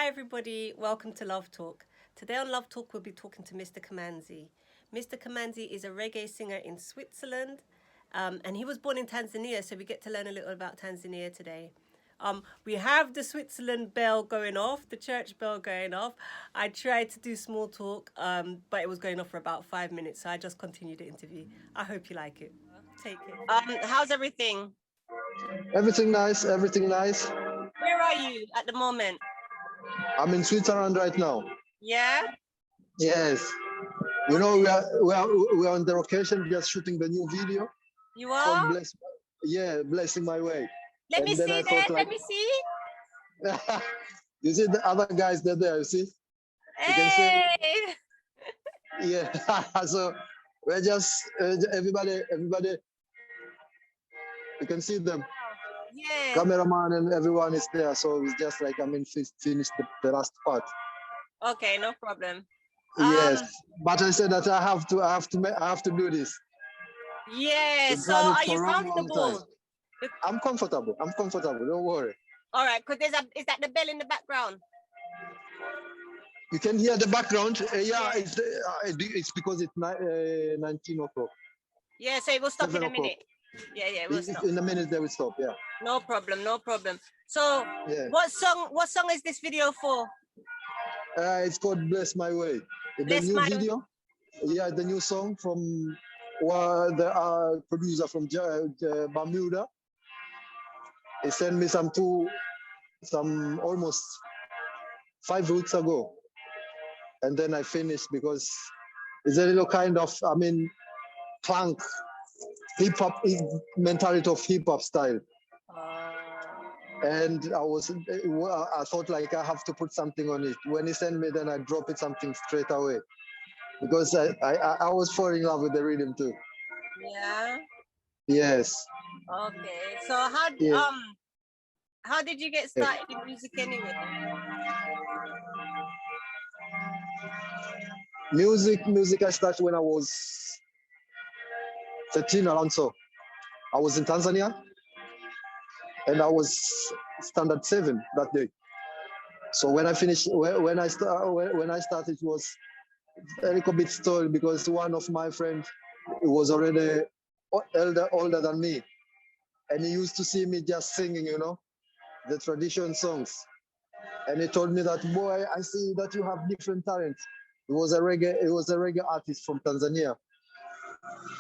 everybody. Welcome to Love Talk. Today on Love Talk, we'll be talking to Mr. Kamanzi. Mr. Kamanzi is a reggae singer in Switzerland, and he was born in Tanzania, so we get to learn a little about Tanzania today. We have the Switzerland bell going off, the church bell going off. I tried to do small talk, but it was going off for about 5 minutes, so I just continued the interview. I hope you like it. Take it. How's everything? Everything nice, everything nice. Where are you at the moment? I'm in Switzerland right now. Yeah? Yes. You know, we are on the location just shooting the new video. You are? Blessing my way. Let me see that. Let me see. You see the other guys there, you see? Hey! You can see, yeah. So we're just everybody, you can see them. Yeah. Cameraman and everyone is there, so it's just like finished the last part. Okay, no problem. Yes, but I said that I have to do this. Yeah. So are you comfortable? I'm comfortable. Don't worry. All right. Is that the bell in the background? You can hear the background. It's because it's 19 o'clock. Yeah. So it will stop in a minute. Yeah. It will stop. In a minute they will stop. Yeah. No problem. So what song is this video for? It's called "Bless My Way." The new video. Yeah, the new song from the producer from Bermuda. He sent me some almost 5 weeks ago, and then I finished because it's a little kind of funk, hip hop mentality of hip hop style. And I thought like I have to put something on it. When he sent me, then I drop it something straight away because I was falling in love with the rhythm too. Yeah. Yes. Okay. So how did you get started in music anyway? Music I started when I was 13 around so. I was in Tanzania and I was standard 7 that day. So when I finished, when I started, it was a little bit stalled because one of my friends was already older than me, and he used to see me just singing, the tradition songs, and he told me that, boy, I see that you have different talents. He was a reggae artist from Tanzania,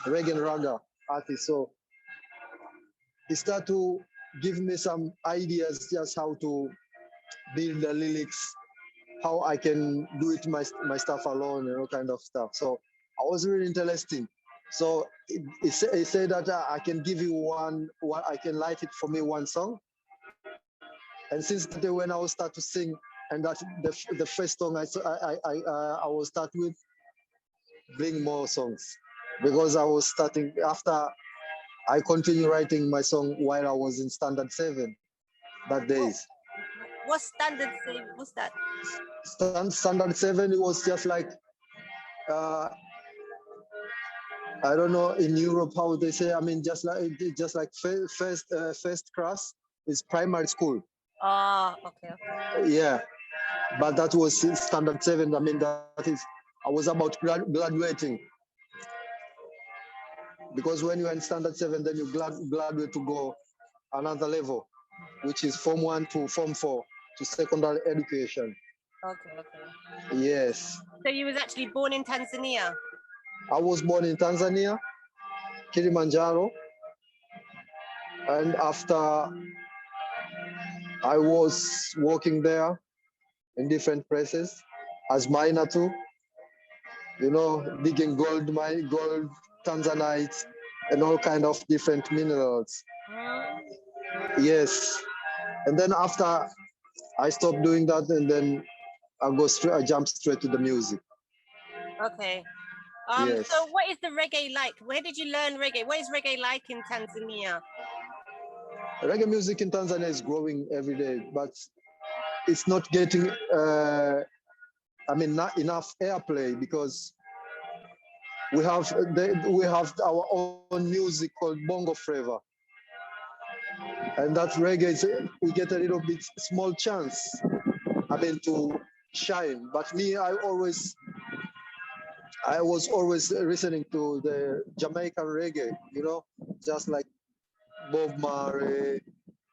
reggae and raga artist. So he started to give me some ideas just how to build the lyrics, how I can do it my stuff alone, kind of stuff. So I was really interested. So he said that I can give you one, I can light it for me one song. And since the day when I will start to sing, and that the first song I will start with, bring more songs, because I was starting after I continue writing my song while I was in standard 7 that days. What's standard 7? What's that? Standard 7, it was just like, I don't know in Europe how they say. Just like first class is primary school. Okay. Yeah, but that was standard 7. That is, I was about graduating. Because when you're in standard 7, then you graduate to go another level, which is Form 1 to Form 4 to secondary education. Okay. Yes. So you was actually born in Tanzania? I was born in Tanzania, Killamanjaro, and after I was working there in different places as miner too, digging gold, Tanzanite, and all kind of different minerals. Yes. And then after I stopped doing that, and then I jumped straight to the music. Okay. Yes. So what is the reggae like? Where did you learn reggae? What is reggae like in Tanzania? Reggae music in Tanzania is growing every day, but it's not getting not enough airplay because we have our own music called Bongo Flava, and that reggae we get a little bit small chance to shine. But me, I was always listening to the Jamaican reggae, you know, just like Bob Marley,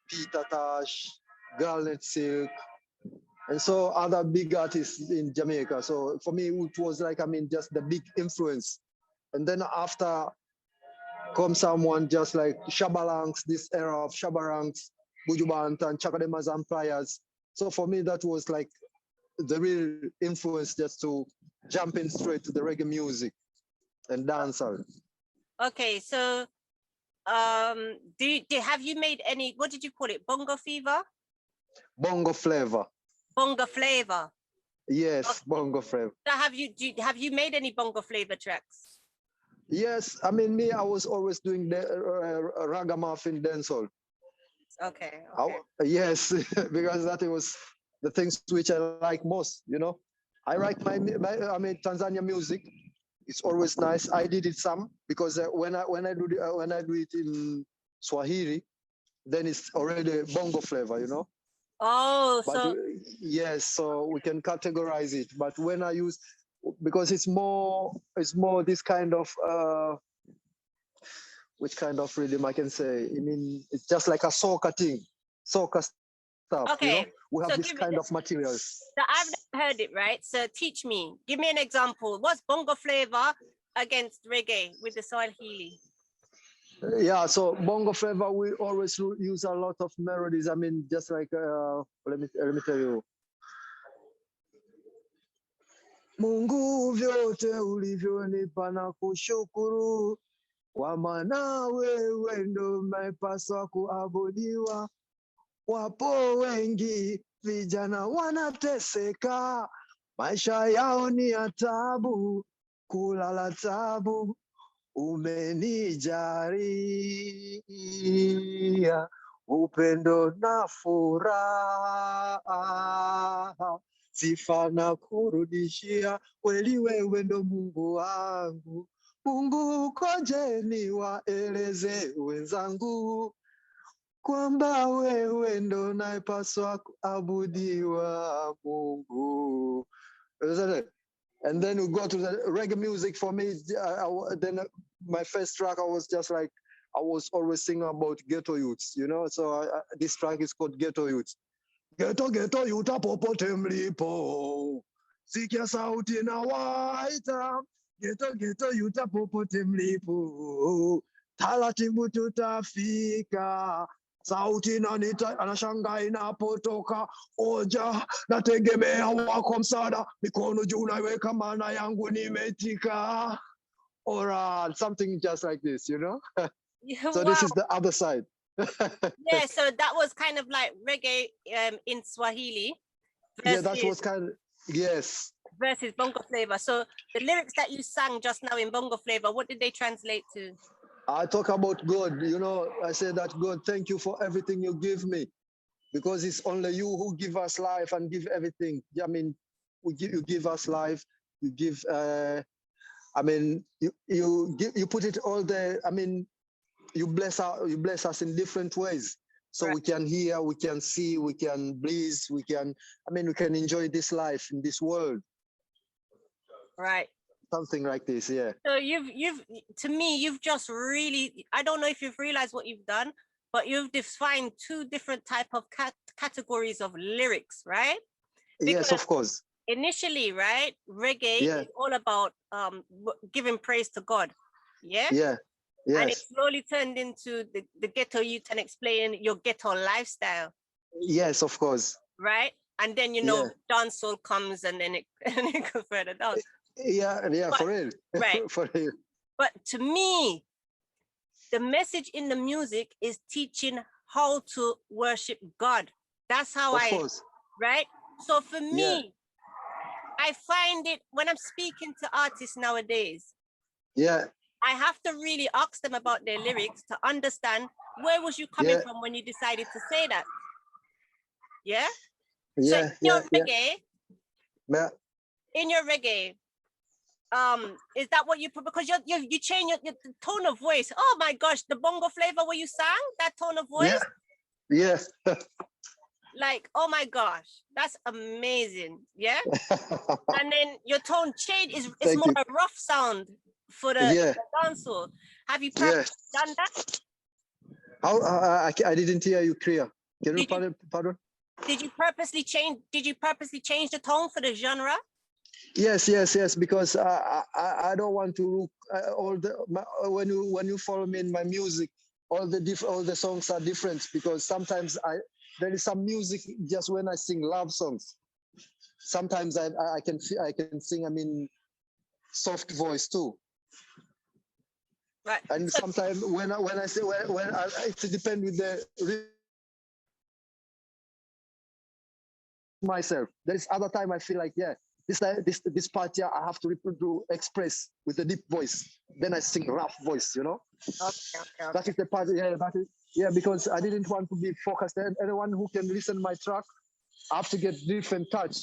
Peter Tosh, Garnet Silk, and so other big artists in Jamaica. So for me, it was like, just the big influence. And then after come someone just like Shabaranks, this era of Shabaranks, Buju Banton, Chakademas and Pliers. So for me, that was like the real influence just to jump in straight to the reggae music and dancehall. Okay, so have you made any, what did you call it? Bongo fever? Bongo Flava. Bongo flavor. Yes, Okay. Bongo Flava. So have you made any bongo flavor tracks? Yes, me, I was always doing the ragamuffin dancehall. Okay. Yes, because that was the things which I like most, you know. I like my Tanzania music. It's always nice. I did it some because when I do it in Swahili, then it's already bongo flavor, you know. Oh, but so yes, so we can categorize it. But when I use, because it's more this kind of which kind of rhythm I can say. It's just like a soca thing, soca stuff. okay. You know, we have So this kind of materials. So I've never heard it, right? So teach me. Give me an example. What's bongo flavor against reggae with the Swahili? Yeah, so bongo flavor, we always use a lot of melodies. Just like let me tell you. Mungu vyote ulivyonipa na kushukuru, kwa maana wewe ndo umepaswa kuabudiwa. Wapo wengi vijana wanateseka, maisha yao ni ya tabu, kulala tabu. Umenijalia upendo na furaha, sifa na kurudishia, kweli wewe ndo Mungu wangu. Mungu koje niwaeleze wenzangu, kwamba wewe ndo unayepaswa kuabudiwa, Mungu. And then we go to the reggae music. For me, then my first track, I was always singing about ghetto youths, you know. So this track is called Ghetto Youths. Ghetto youth popote mlipo, sikia sauti na waita. Ghetto youth popote mlipo, taratibu tutafika. Sauti nanita anashangaa inapotoka, oja nategemea wako msaada, mikono juu naiweka, maana yangu nimetika. Or something just like this, you know. So wow. This is the other side. Yeah, so that was kind of like reggae in Swahili. Yeah, that was kind of, yes. Versus bongo flavor. So the lyrics that you sang just now in bongo flavor, what did they translate to? I talk about God, you know. I say that, God, thank you for everything you give me, because it's only you who give us life and give everything. You give us life. You give. You put it all there. You bless us in different ways, so right. We can hear, we can see, we can breathe, we can enjoy this life in this world. Right. Something like this, yeah. So to me, you've just really, I don't know if you've realized what you've done, but you've defined two different type of categories of lyrics, right? Because yes, of course. Initially, right, reggae is all about giving praise to God. Yeah. Yeah. Yes. And it slowly turned into the ghetto youth and explaining your ghetto lifestyle. Yes, of course. Right. And then dancehall comes and then it goes further down. Yeah, but, for real. Right. For real. But to me, the message in the music is teaching how to worship God. That's how of course. Right? So for me, I find it when I'm speaking to artists nowadays. Yeah. I have to really ask them about their lyrics to understand where was you coming from when you decided to say that. Yeah? Yeah. So in your reggae, in your reggae, is that what you put? Because you change your tone of voice. Oh my gosh, the bongo flavor where you sang, that tone of voice. Yeah. Like, oh my gosh, that's amazing. Yeah. And then your tone change is it's Thank more you. a rough sound for Yeah, the dancehall. Have you yeah. done that? How I didn't hear you clear. Can you Did you pardon? did you purposely change? Did you purposely change the tone for the genre? Yes, yes, yes. Because I don't want to look all the when you follow me in my music, all the songs are different because sometimes there is some music just when I sing love songs. Sometimes I can sing. I mean, soft voice too. Right. And So, sometimes when I say it depends with the myself. There is other time I feel like this part here I have to express with a deep voice. Then I sing rough voice, you know. okay. That is the part. Yeah, that is because I didn't want to be focused. And anyone who can listen my track, I have to get different touch.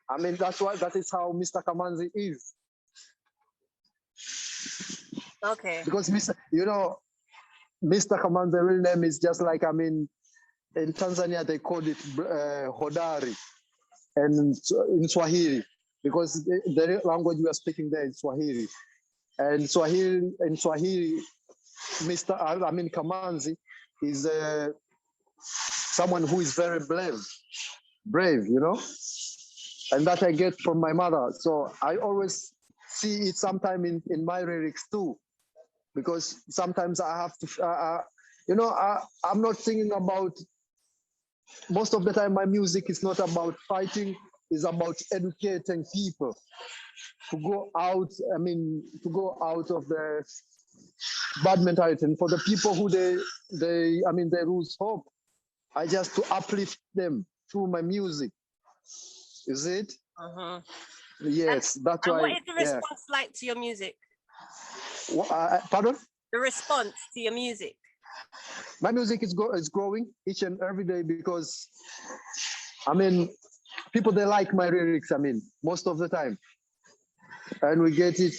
I mean that is how Mr. Kamanzi is. Okay. Because Mr. Kamanzi real name is just like in Tanzania they called it Hodari. And in Swahili, because the language we are speaking there is Swahili. And Swahili, Kamanzi is someone who is very brave, you know, and that I get from my mother. So I always see it sometime in my lyrics too, because sometimes I have to, I'm not thinking about, most of the time my music is not about fighting, it's about educating people to go out, to go out of the bad mentality. And for the people who they lose hope, I just to uplift them through my music. Is it? Uh-huh. Yes, that's and why. what is the response like to your music? Pardon? The response to your music. My music is growing each and every day because, people, they like my lyrics, most of the time. And we get it,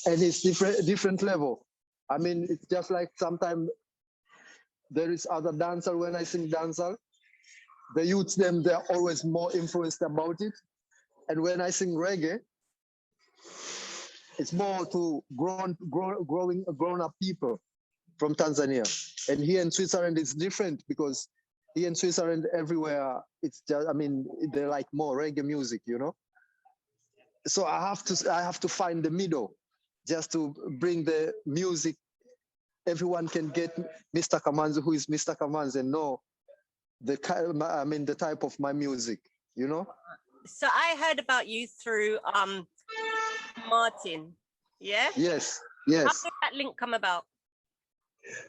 and it's different level. It's just like sometimes there is other dancer when I sing dancer. The youths, they're always more influenced about it. And when I sing reggae, it's more to grown up people from Tanzania. And here in Switzerland, it's different because here in Switzerland, everywhere, it's just, they like more reggae music, you know? So I have to find the middle just to bring the music. Everyone can get Mr. Kamanzi, who is Mr. Kamanzi, and know the type of my music, you know? So I heard about you through Martin. Yeah? Yes. How did that link come about?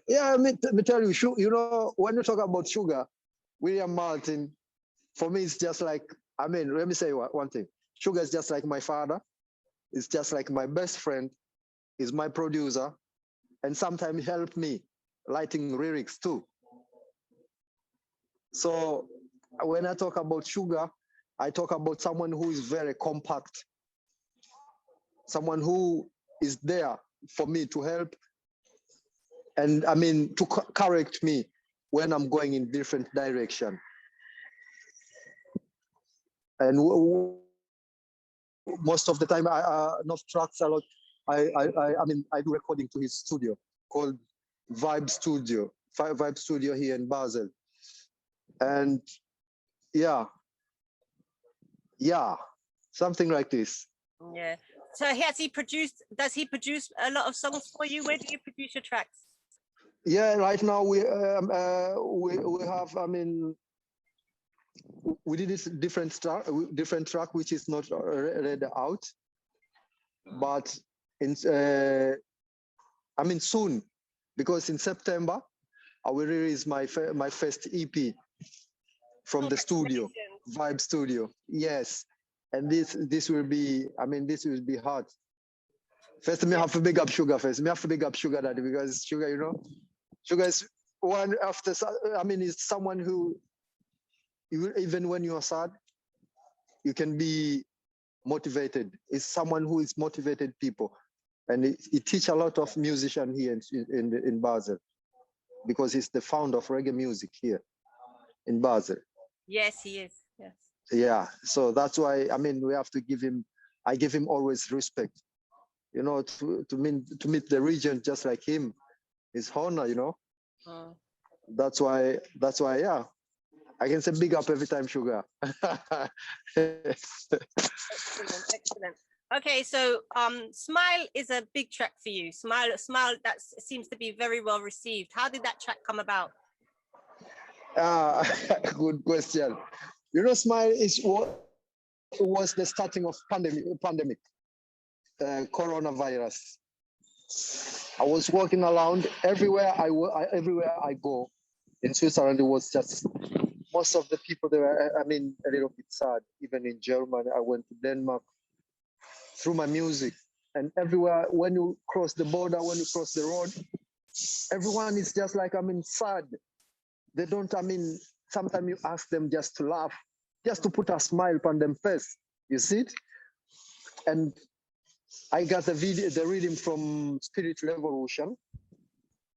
Yeah, me tell you, you know, when you talk about Sugar, William Martin, for me, it's just like, let me say one thing. Sugar is just like my father. It's just like my best friend. He's my producer. And sometimes he helped me writing lyrics too. So when I talk about Sugar, I talk about someone who is very compact, someone who is there for me to help and to correct me when I'm going in different direction. And most of the time, not tracks a lot. I do recording to his studio called Vibe Studio here in Basel. And yeah, something like this. Yeah. So does he produce a lot of songs for you? Where do you produce your tracks? Yeah, right now we have, we did this different track, which is not read out, but soon, because in September I will release my first EP from the studio, Vibe Studio. Yes, and this will be, this will be hard. First, me have to big up Sugar first. Me have to big up Sugar Daddy, because Sugar, you know, Sugar is one after. Is someone who, even when you are sad, you can be motivated. It's someone who is motivated people, and he teach a lot of musicians here in Basel, because he's the founder of reggae music here. in Basel. Yes, he is. Yes. Yeah, so that's why I mean we have to give him. I give him always respect. You know, to meet the region just like him is honor. You know, that's why yeah, I can say big up every time, Sugar. Excellent. Okay, so Smile is a big track for you. Smile, that seems to be very well received. How did that track come about? Good question. You know, Smile is what was the starting of pandemic, coronavirus. I was walking around everywhere everywhere I go in Switzerland. It was just most of the people there. I mean, a little bit sad. Even in Germany, I went to Denmark through my music, and everywhere when you cross the border, when you cross the road, everyone is just like, I mean, sad. They don't. I mean, sometimes you ask them just to laugh, just to put a smile on them face. You see it, and I got the rhythm from Spirit Revolution.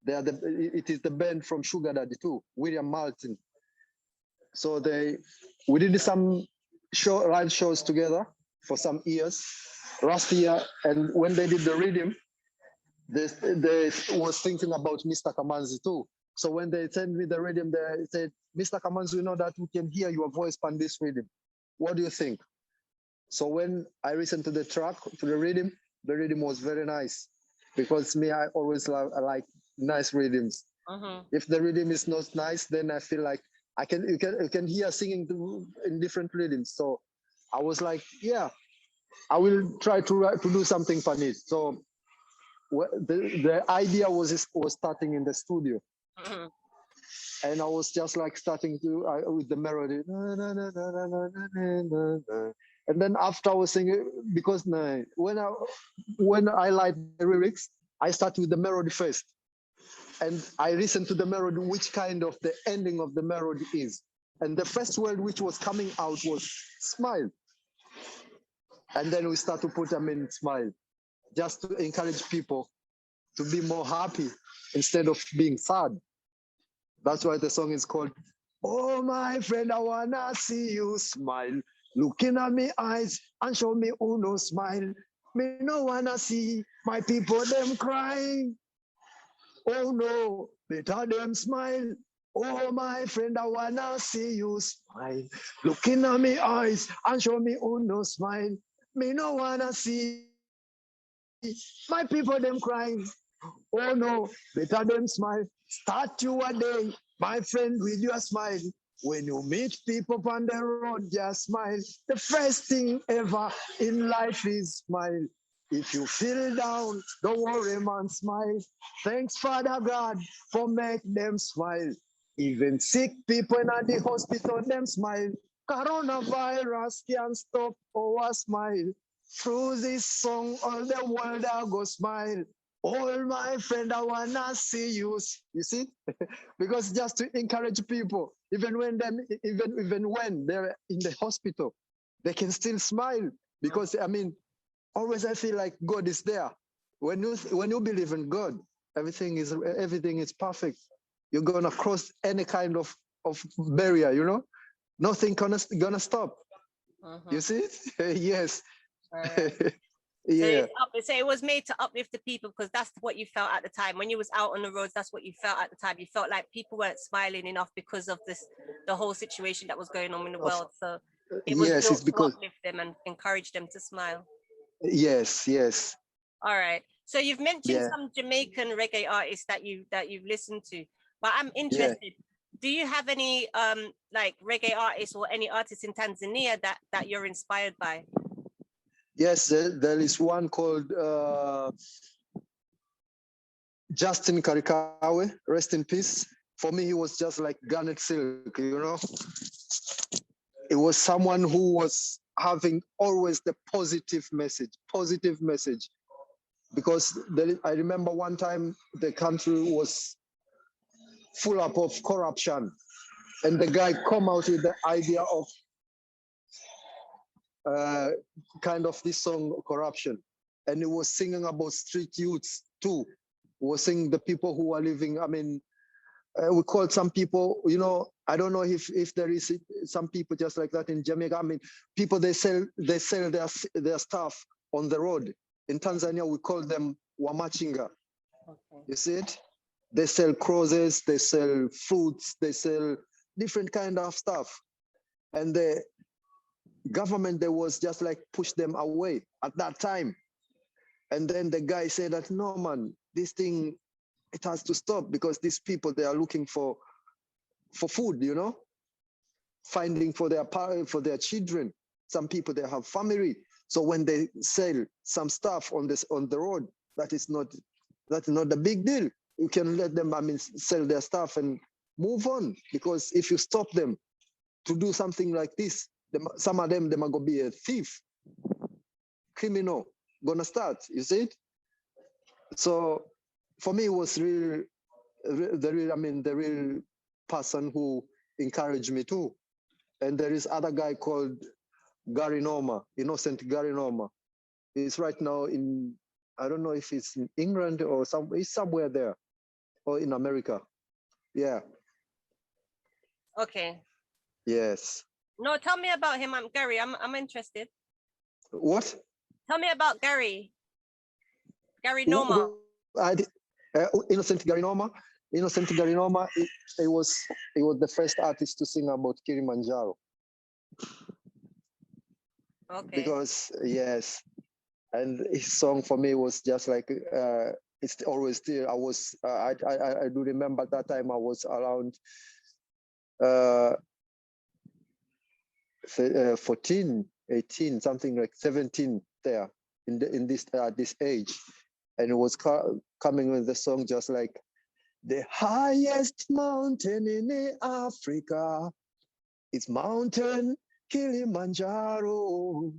It is the band from Sugar Daddy too, William Martin. So we did some live shows together for some years last year, and when they did the rhythm, they was thinking about Mr. Kamanzi too. So when they sent me the rhythm, they said, Mr. Kamanzi, you know that we can hear your voice on this rhythm. What do you think? So when I listened to the track, to the rhythm was very nice, because me, I always like nice rhythms. If the rhythm is not nice, then I feel like you can hear singing in different rhythms. So I was like, yeah, I will try to do something funny. So the idea was starting in the studio. And I was just like starting with the melody. And then after I was singing, because when I like the lyrics, I start with the melody first. And I listen to the melody, which kind of the ending of the melody is. And the first word which was coming out was smile. And then we start to put them in smile, just to encourage people to be more happy instead of being sad. That's why the song is called, oh, my friend, I wanna see you smile. Looking at me eyes and show me who no smile. Me no wanna see my people them crying. Oh no, better them smile. Oh, my friend, I wanna see you smile. Looking at me eyes and show me who no smile. Me no wanna see my people them crying. Oh no, better them smile. Start your day, my friend, with your smile. When you meet people on the road, just smile. The first thing ever in life is smile. If you feel down, don't worry, man, smile. Thanks, Father God, for make them smile. Even sick people in the hospital, them smile. Coronavirus can't stop our smile. Through this song, all the world I go smile. All my friend, I wanna see you. You see, because just to encourage people, even when they're in the hospital, they can still smile. Because I mean, always I feel like God is there. When you believe in God, everything is perfect. You're gonna cross any kind of barrier. You know, nothing gonna stop. You see? Yes. Yeah. So it was made to uplift the people, because that's what you felt at the time. When you was out on the roads, that's what you felt at the time. You felt like people weren't smiling enough because of the whole situation that was going on in the world. So it was built to uplift them and encourage them to smile. Yes. All right. So you've mentioned some Jamaican reggae artists that you've listened to, but I'm interested. Do you have any like reggae artists or any artists in Tanzania that you're inspired by? Yes, there is one called Justin Karikawe, rest in peace. For me, he was just like garnet silk, you know. It was someone who was having always the positive message. Because I remember one time the country was full up of corruption, and the guy come out with the idea of kind of this song, Corruption. And he was singing about street youths too. He was singing the people who are living, I mean, We called some people, you know, I don't know if there is some people just like that in Jamaica. I mean, people, they sell their stuff on the road. In Tanzania, we call them wamachinga. Okay. You see it? They sell crosses, they sell fruits, they sell different kind of stuff. And the government, they was just like push them away at that time. And then the guy said that, no, man, this thing, it has to stop because these people, they are looking for food, you know, finding for their children. Some people, they have family. So when they sell some stuff on the road, that's not a big deal. You can let them, I mean, sell their stuff and move on. Because if you stop them to do something like this, some of them, they might go be a thief, criminal, gonna start, you see it? So for me, it was the real person who encouraged me too. And there is other guy called Gary Noma, Innocent Gary Noma. He's right now in, I don't know if it's in England or he's somewhere there, or in America. Yeah. Okay. Yes. No, tell me about him. Gary. I'm interested. What? Tell me about Gary. Gary Noma. Innocent Gary Noma. Innocent Gary Noma. He was the first artist to sing about Killamanjaro. Okay. Because yes, and his song for me was just like it's always still. I do remember that time I was around 14, 18, something like 17 there in this age, and it was coming with the song just like the highest mountain in Africa is Mountain Killamanjaro.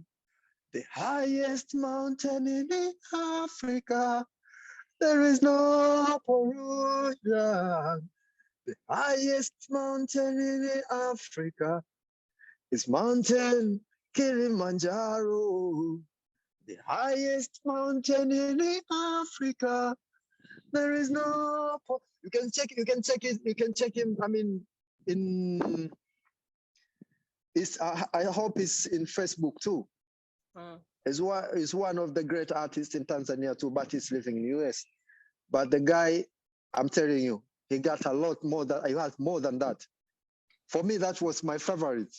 The highest mountain in Africa, there is no pollution. The highest mountain in Africa is Mountain Killamanjaro. The highest mountain in Africa, there is no. You can check him. I mean, I hope it's in Facebook too. He's one of the great artists in Tanzania too, but he's living in the US. But the guy, I'm telling you, he got a lot more than that. For me, that was my favorite.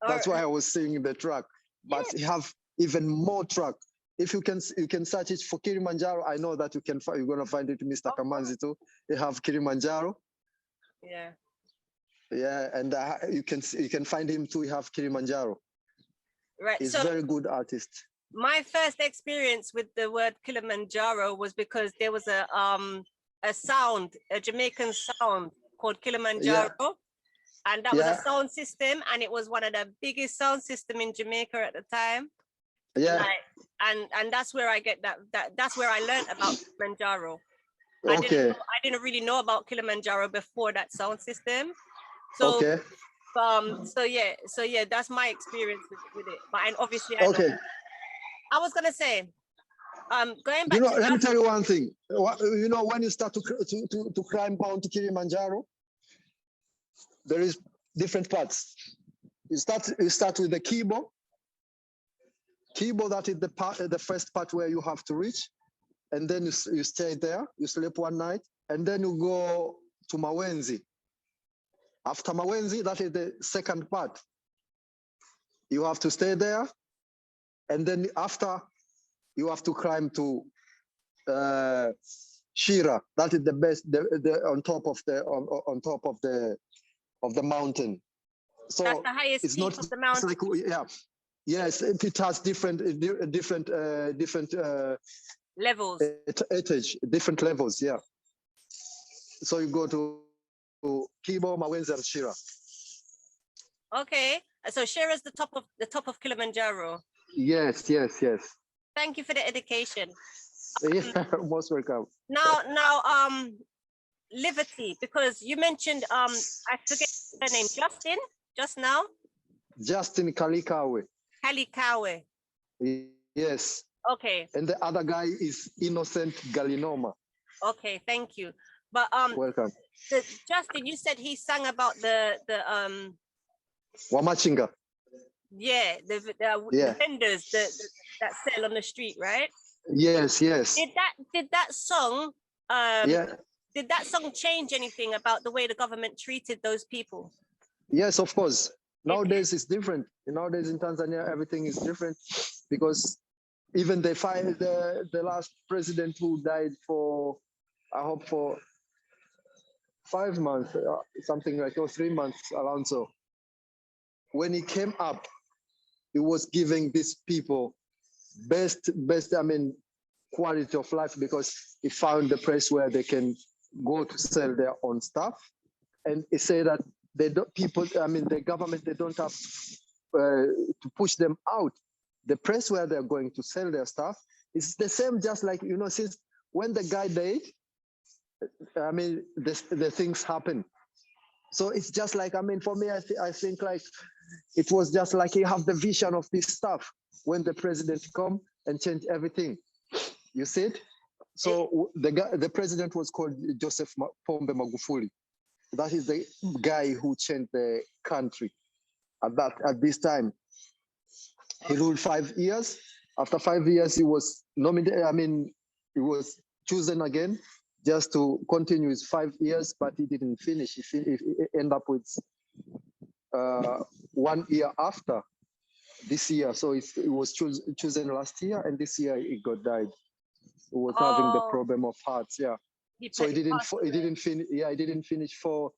That's why I was singing the track. But he have even more track. If you can search it for Killamanjaro, I know that you're gonna find it, Mr. Kamanzi too. You have Killamanjaro. Yeah. Yeah, and you can find him too. You have Killamanjaro. Right. He's a very good artist. My first experience with the word Killamanjaro was because there was a Jamaican sound called Killamanjaro. Yeah. And that was a sound system, and it was one of the biggest sound system in Jamaica at the time. Yeah. And that's where I get that's where I learned about Killamanjaro. Okay. I didn't really know about Killamanjaro before that sound system. So okay. So yeah, that's my experience with it. But and obviously I was gonna say, going back. Let me tell you one thing. You know, when you start to climb Mount Killamanjaro, there is different parts. You start with the Kibo. Kibo, that is the first part where you have to reach, and then you stay there. You sleep one night, and then you go to Mawenzi. After Mawenzi, that is the second part. You have to stay there, and then after, you have to climb to Shira. That is the best, on top of the mountain. So that's the highest it's peak not of the mountain. like, yes, it has different levels. Different levels, yeah. So you go to Kibo, Mawenzi, and Shira. Okay, so Shira's the top of Killamanjaro. Yes. Thank you for the education. Yeah, most welcome. Now, Liberty, because you mentioned I forget the name, Justin, just now. Justin Kalikawe. Kalikawe. Yes. Okay. And the other guy is Innocent Galinoma. Okay, thank you. But welcome. Justin, you said he sang about the Wamachinga. yeah, the vendors that sell on the street, right? Yes, yes. Did that song Yeah. did that song change anything about the way the government treated those people? Yes, of course. Nowadays it's different. Nowadays in Tanzania, everything is different because even they find the last president who died for, I hope for 5 months, something like, or 3 months, Alonso. When he came up, he was giving these people best, I mean, quality of life because he found the place where they can go to sell their own stuff. And he said that they don't, people, I mean, the government, they don't have to push them out. The place where they're going to sell their stuff is the same, just like, you know, since when the guy died, I mean, the things happen. So it's just like, I mean, for me, I think like, it was just like you have the vision of this stuff when the president come and change everything. You see it? So the president was called Joseph Pombe Magufuli. That is the guy who changed the country at this time. He ruled 5 years. After 5 years, he was nominated. I mean, he was chosen again just to continue his 5 years, but he didn't finish. He ended up with 1 year after this year. So it was chosen last year, and this year he died. He was having the problem of hearts. Yeah. So he didn't finish. Yeah, he didn't finish for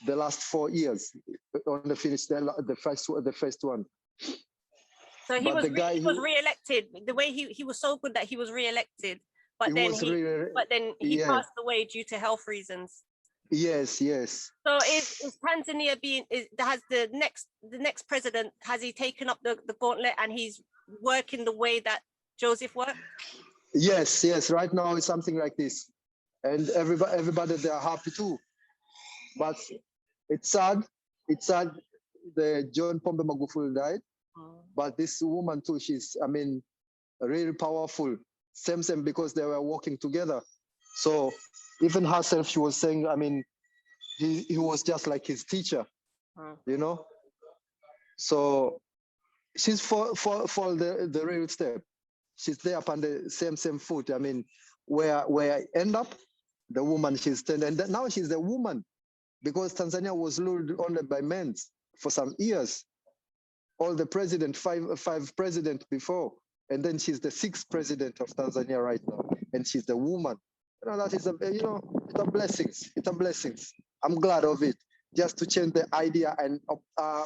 the last 4 years. Only finished the first one. So he was re-elected. The way he was so good that he was re-elected, but then he passed away due to health reasons. Yes, yes. So is Tanzania has the next president, has he taken up the gauntlet and he's working the way that Joseph worked? Yes, yes. Right now it's something like this, and everybody they are happy too. But it's sad. It's sad. The John Pombe Magufuli died, but this woman too. She's, I mean, really powerful. Same because they were working together. So even herself, she was saying, I mean, he was just like his teacher, you know. So she's for the real step. She's there upon the same foot. I mean, where I end up, the woman she's standing, and now she's a woman, because Tanzania was ruled only by men for some years. All the five presidents before, and then she's the 6th president of Tanzania right now, and she's the woman. You know, that is it's a blessings. It's a blessings. I'm glad of it. Just to change the idea and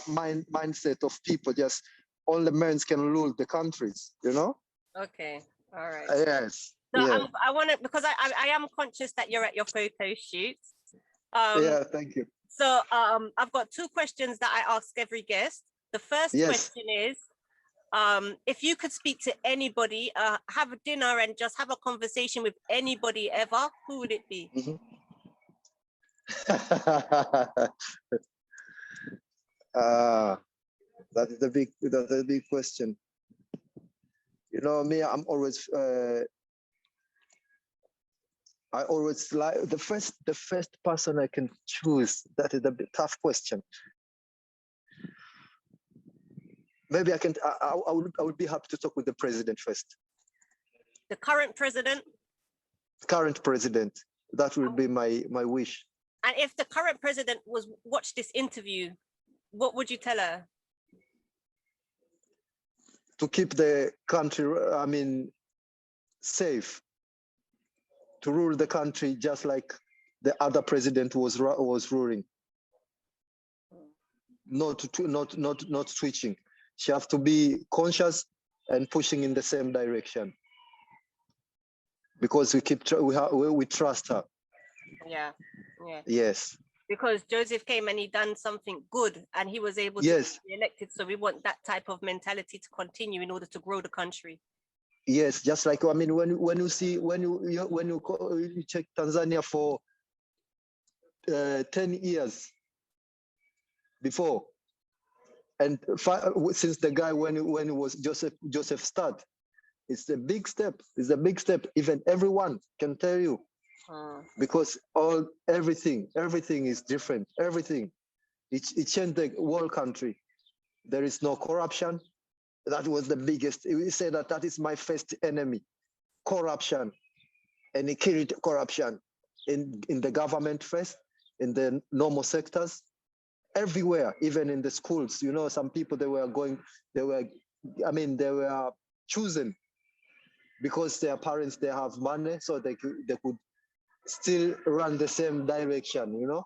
mindset of people. Just only men can rule the countries. You know. Okay. All right. Yes. So yeah. I want to, because I am conscious that you're at your photo shoot. Yeah. Thank you. So I've got 2 questions that I ask every guest. The first question is, if you could speak to anybody, have a dinner and just have a conversation with anybody ever, who would it be? Mm-hmm. That's a big question. You know, me, I'm always I always like the first person I can choose. That is a bit tough question. Maybe I would be happy to talk with the president first. The current president? Current president. That would be my wish. And if the current president watched this interview, what would you tell her? To keep the country, I mean, safe. To rule the country just like the other president was ruling. Not switching. She has to be conscious and pushing in the same direction. Because we trust her. Yeah. Yeah. Yes. Because Joseph came and he done something good and he was able to be elected. So we want that type of mentality to continue in order to grow the country. Yes, just like, I mean, when you check Tanzania for 10 years before, and since the guy when it was Joseph start, it's a big step. It's a big step. Even everyone can tell you because everything is different. Everything. It changed the whole country. There is no corruption. That was the biggest. We say that is my first enemy, corruption, and it killed corruption in the government first, in the normal sectors, everywhere, even in the schools. You know, some people they were chosen because their parents they have money, so they could still run the same direction. You know,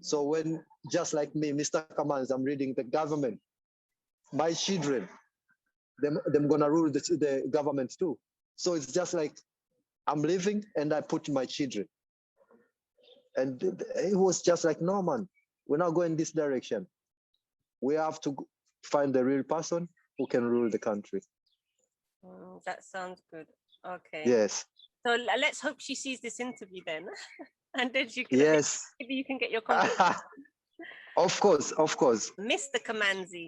so when just like me, Mr. Kamanzi, I'm reading the government, my children, them gonna rule the government too. So it's just like I'm living and I put my children. And it was just like, no, man, we're not going this direction. We have to find the real person who can rule the country. That sounds good. Okay. Yes. So let's hope she sees this interview then. And then maybe you can get your contact. Of course. Mr. Kamanzi,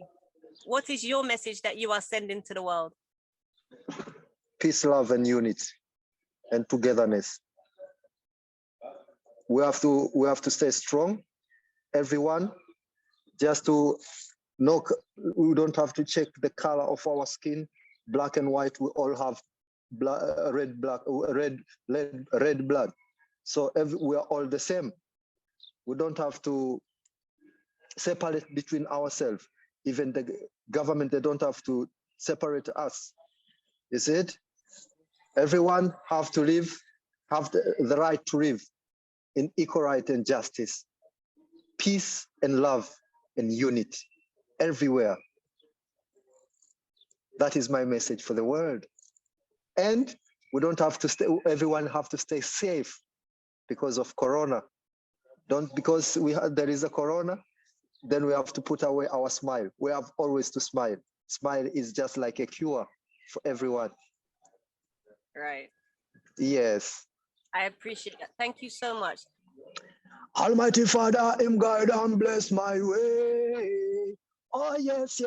what is your message that you are sending to the world? Peace, love, and unity, and togetherness. We have to stay strong, everyone. Just to know, we don't have to check the color of our skin, black and white. We all have red blood. So we are all the same. We don't have to separate between ourselves. Even the government, they don't have to separate us. Is it? Everyone have the right to live in equal right and justice, peace and love and unity everywhere. That is my message for the world. And we don't have to stay, everyone have to stay safe because of Corona. Because there is a Corona, then we have to put away our smile. We have always to smile. Smile is just like a cure for everyone. Right. Yes. I appreciate that. Thank you so much. Almighty Father, Him guide and bless my way. Oh, yes.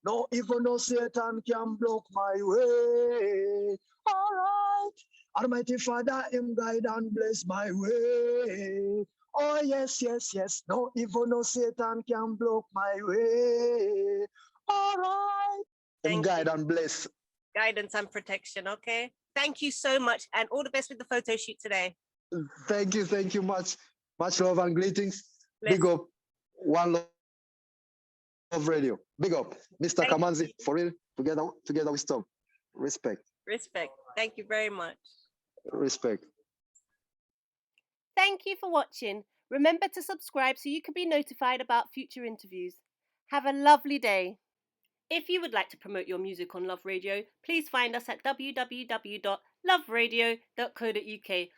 No evil, no Satan can block my way. All right. Almighty Father, Him guide and bless my way. Oh, yes. No evil, no Satan can block my way. All right. Him guide and bless. Guidance and protection, okay? Thank you so much, and all the best with the photo shoot today. Thank you much. Much love and greetings. Big up. One Love Radio. Big up. Mr. Kamanzi, for real. Together we stop. Respect. Thank you very much. Respect. Thank you for watching. Remember to subscribe so you can be notified about future interviews. Have a lovely day. If you would like to promote your music on Love Radio, please find us at www.luvradio.co.uk